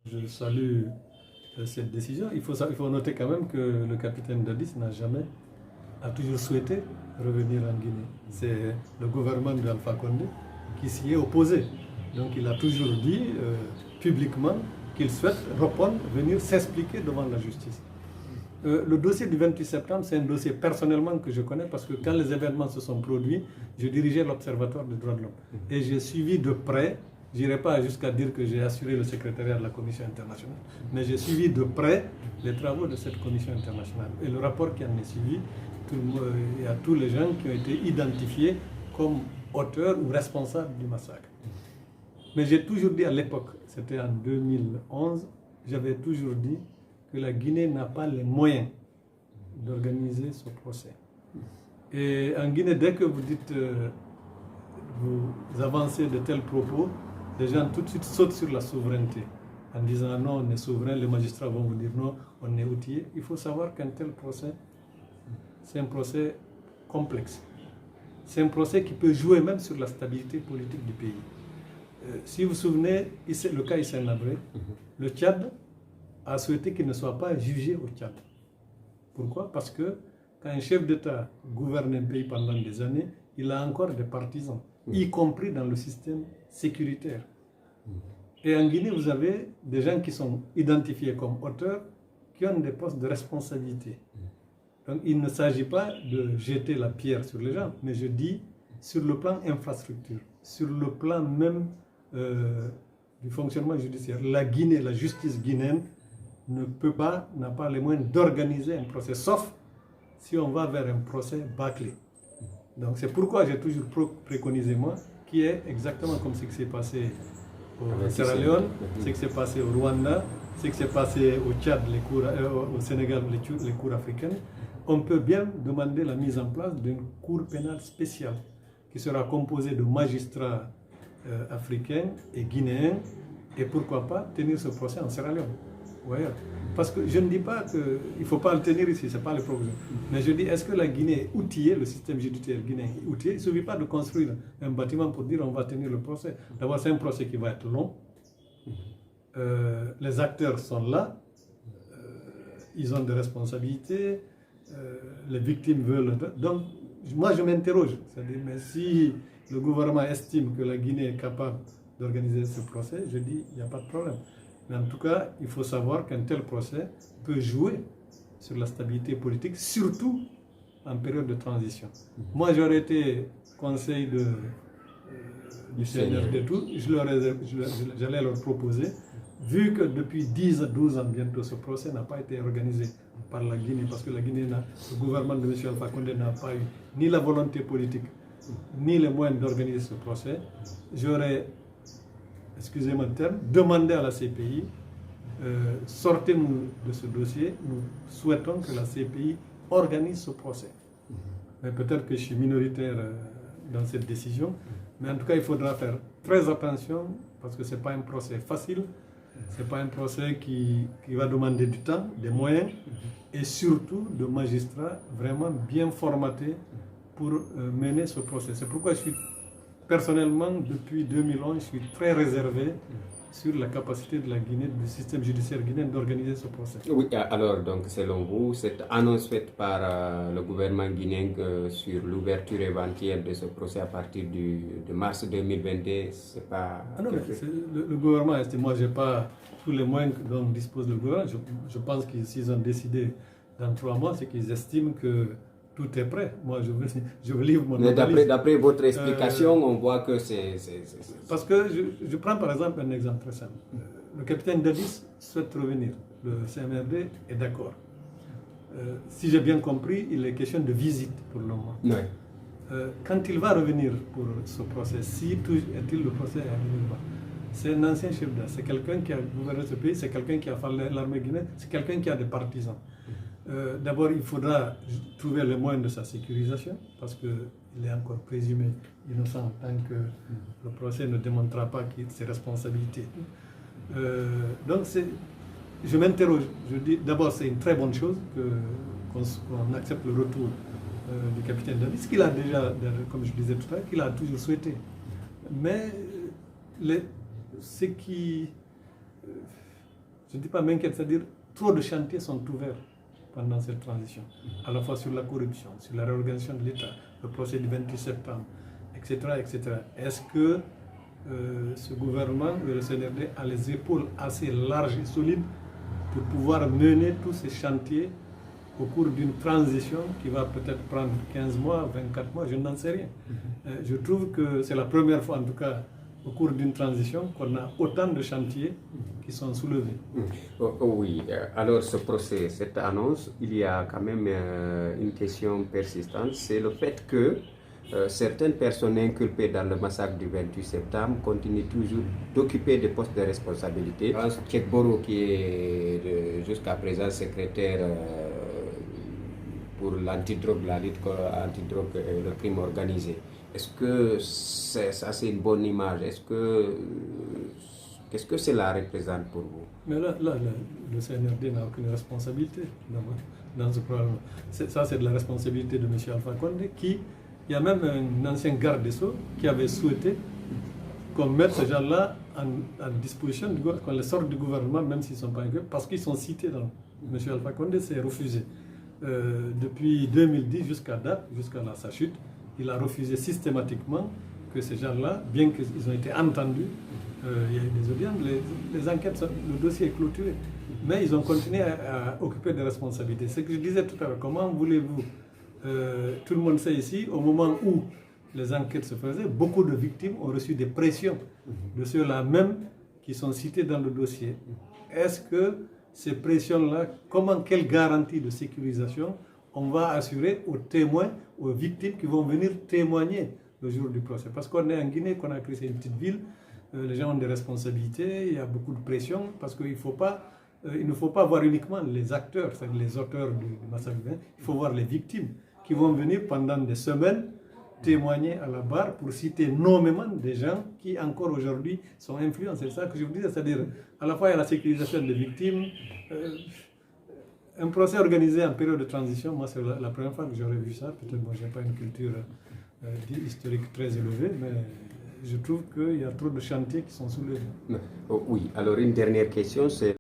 Je salue cette décision. Il faut noter quand même que le capitaine Dadis a toujours souhaité revenir en Guinée. C'est le gouvernement d'Alpha Condé qui s'y est opposé. Donc il a toujours dit publiquement qu'il souhaite venir s'expliquer devant la justice. Le dossier du 28 septembre, c'est un dossier personnellement que je connais parce que quand les événements se sont produits, je dirigeais l'Observatoire des droits de l'homme. Et j'ai suivi de près, je n'irai pas jusqu'à dire que j'ai assuré le secrétariat de la Commission internationale, mais j'ai suivi de près les travaux de cette Commission internationale. Et le rapport qui en est suivi, il y a tous les gens qui ont été identifiés comme auteurs ou responsables du massacre. Mais j'ai toujours dit à l'époque, c'était en 2011, j'avais toujours dit que la Guinée n'a pas les moyens d'organiser ce procès. Et en Guinée, dès que vous dites, vous avancez de tels propos, les gens tout de suite sautent sur la souveraineté en disant non, on est souverain, les magistrats vont vous dire non, on est outillé. Il faut savoir qu'un tel procès, c'est un procès complexe. C'est un procès qui peut jouer même sur la stabilité politique du pays. Si vous vous souvenez, le cas Hissène Habré, le Tchad a souhaité qu'il ne soit pas jugé au Tchad. Pourquoi? Parce que quand un chef d'État gouverne un pays pendant des années, il a encore des partisans, y compris dans le système sécuritaire. Et en Guinée, vous avez des gens qui sont identifiés comme auteurs, qui ont des postes de responsabilité. Donc il ne s'agit pas de jeter la pierre sur les gens, mais je dis sur le plan infrastructure, sur le plan même du fonctionnement judiciaire. La Guinée, la justice guinéenne n'a pas les moyens d'organiser un procès, sauf si on va vers un procès bâclé. Donc c'est pourquoi j'ai toujours préconisé, moi, qui est exactement comme ce qui s'est passé au Sierra Leone, ce qui s'est passé au Rwanda, ce qui s'est passé au Tchad, au Sénégal, les cours africaines. On peut bien demander la mise en place d'une cour pénale spéciale qui sera composée de magistrats africains et guinéens, et pourquoi pas tenir ce procès en Sierra Leone. Ouais. Parce que je ne dis pas qu'il ne faut pas le tenir ici, ce n'est pas le problème. Mais je dis, est-ce que la Guinée est outillée, le système judiciaire guinéen est outillé? Il ne suffit pas de construire un bâtiment pour dire on va tenir le procès. D'abord, c'est un procès qui va être long. Les acteurs sont là. Ils ont des responsabilités. Les victimes veulent... Donc, moi, je m'interroge. C'est-à-dire, mais si le gouvernement estime que la Guinée est capable d'organiser ce procès, je dis, il n'y a pas de problème. Mais en tout cas, il faut savoir qu'un tel procès peut jouer sur la stabilité politique, surtout en période de transition. Moi, j'aurais été conseil du CNRD et tout, j'allais leur proposer, vu que depuis 10 à 12 ans bientôt, ce procès n'a pas été organisé par la Guinée, parce que la Guinée, le gouvernement de M. Alpha Condé n'a pas eu ni la volonté politique, ni les moyens d'organiser ce procès, j'aurais, excusez-moi le terme, demandé à la CPI, sortez-nous de ce dossier, nous souhaitons que la CPI organise ce procès. Mais peut-être que je suis minoritaire dans cette décision, mais en tout cas, il faudra faire très attention, parce que ce n'est pas un procès facile, ce n'est pas un procès qui va demander du temps, des moyens, et surtout de magistrats vraiment bien formatés pour mener ce procès. C'est pourquoi je suis personnellement, depuis 2011, je suis très réservé sur la capacité de la Guinée, du système judiciaire guinéen d'organiser ce procès. Oui, alors, donc, selon vous, cette annonce faite par le gouvernement guinéen sur l'ouverture éventuelle de ce procès à partir de mars 2022, c'est pas... Ah non, mais le gouvernement, moi, je n'ai pas tous les moyens dont dispose le gouvernement. Je pense que s'ils ont décidé dans 3 mois, c'est qu'ils estiment que tout est prêt. Moi, je veux livre mon analyse. D'après votre explication, on voit que c'est... Parce que je prends par exemple un exemple très simple. Le capitaine Dadis souhaite revenir. Le CMRD est d'accord. Si j'ai bien compris, il est question de visite pour le moment. Oui. Quand il va revenir pour ce procès, si est-il le procès à Minurba, c'est un ancien chef d'État, c'est quelqu'un qui a gouverné ce pays, c'est quelqu'un qui a fait l'armée guinéenne, c'est quelqu'un qui a des partisans. D'abord, il faudra trouver les moyens de sa sécurisation, parce qu'il est encore présumé innocent tant que le procès ne démontrera pas ses responsabilités. Donc, je m'interroge. Je dis, d'abord, c'est une très bonne chose qu'on accepte le retour du capitaine Dadis, ce qu'il a déjà, comme je disais tout à l'heure, qu'il a toujours souhaité. Mais ce qui je ne dis pas m'inquiète, c'est-à-dire trop de chantiers sont ouverts pendant cette transition, à la fois sur la corruption, sur la réorganisation de l'État, le procès du 28 septembre, etc. etc. Est-ce que ce gouvernement, le CNRD, a les épaules assez larges et solides pour pouvoir mener tous ces chantiers au cours d'une transition qui va peut-être prendre 15 mois, 24 mois, je n'en sais rien. Je trouve que c'est la première fois, en tout cas, au cours d'une transition, qu'on a autant de chantiers qui sont soulevés. Oui, alors ce procès, cette annonce, il y a quand même une question persistante, c'est le fait que certaines personnes inculpées dans le massacre du 28 septembre continuent toujours d'occuper des postes de responsabilité. Tchek Boro, qui est jusqu'à présent secrétaire pour l'antidrogue, la lutte antidrogue et le crime organisé. Est-ce que ça c'est une bonne image? Qu'est-ce que cela représente pour vous? Mais là, le CNRD n'a aucune responsabilité dans ce problème. Ça, c'est de la responsabilité de M. Alpha Condé, il y a même un ancien garde des Sceaux qui avait souhaité qu'on mette ces gens-là à disposition, qu'on les sorte du gouvernement, même s'ils ne sont pas inclus, parce qu'ils sont cités dans. M. Alpha Condé s'est refusé. Depuis 2010 jusqu'à sa chute, il a refusé systématiquement que ces gens-là, bien qu'ils ont été entendus, il y a eu des audiences, les enquêtes, le dossier est clôturé, mais ils ont continué à occuper des responsabilités. C'est ce que je disais tout à l'heure, comment voulez-vous, tout le monde sait ici, au moment où les enquêtes se faisaient, beaucoup de victimes ont reçu des pressions de ceux-là même qui sont cités dans le dossier. Est-ce que ces pressions-là, quelle garantie de sécurisation on va assurer aux témoins, aux victimes qui vont venir témoigner le jour du procès? Parce qu'on est en Guinée, Conakry, c'est une petite ville, les gens ont des responsabilités, il y a beaucoup de pression, parce qu'il ne faut pas voir uniquement les acteurs, c'est-à-dire les auteurs du massacre, il faut voir les victimes qui vont venir pendant des semaines témoigner à la barre pour citer nommément des gens qui encore aujourd'hui sont influents. C'est ça que je vous disais, c'est-à-dire à la fois il y a la sécurisation des victimes, un procès organisé en période de transition, moi c'est la première fois que j'aurais vu ça, peut-être moi je n'ai pas une culture historique très élevée, mais je trouve qu'il y a trop de chantiers qui sont soulevés. Oui, alors une dernière question, c'est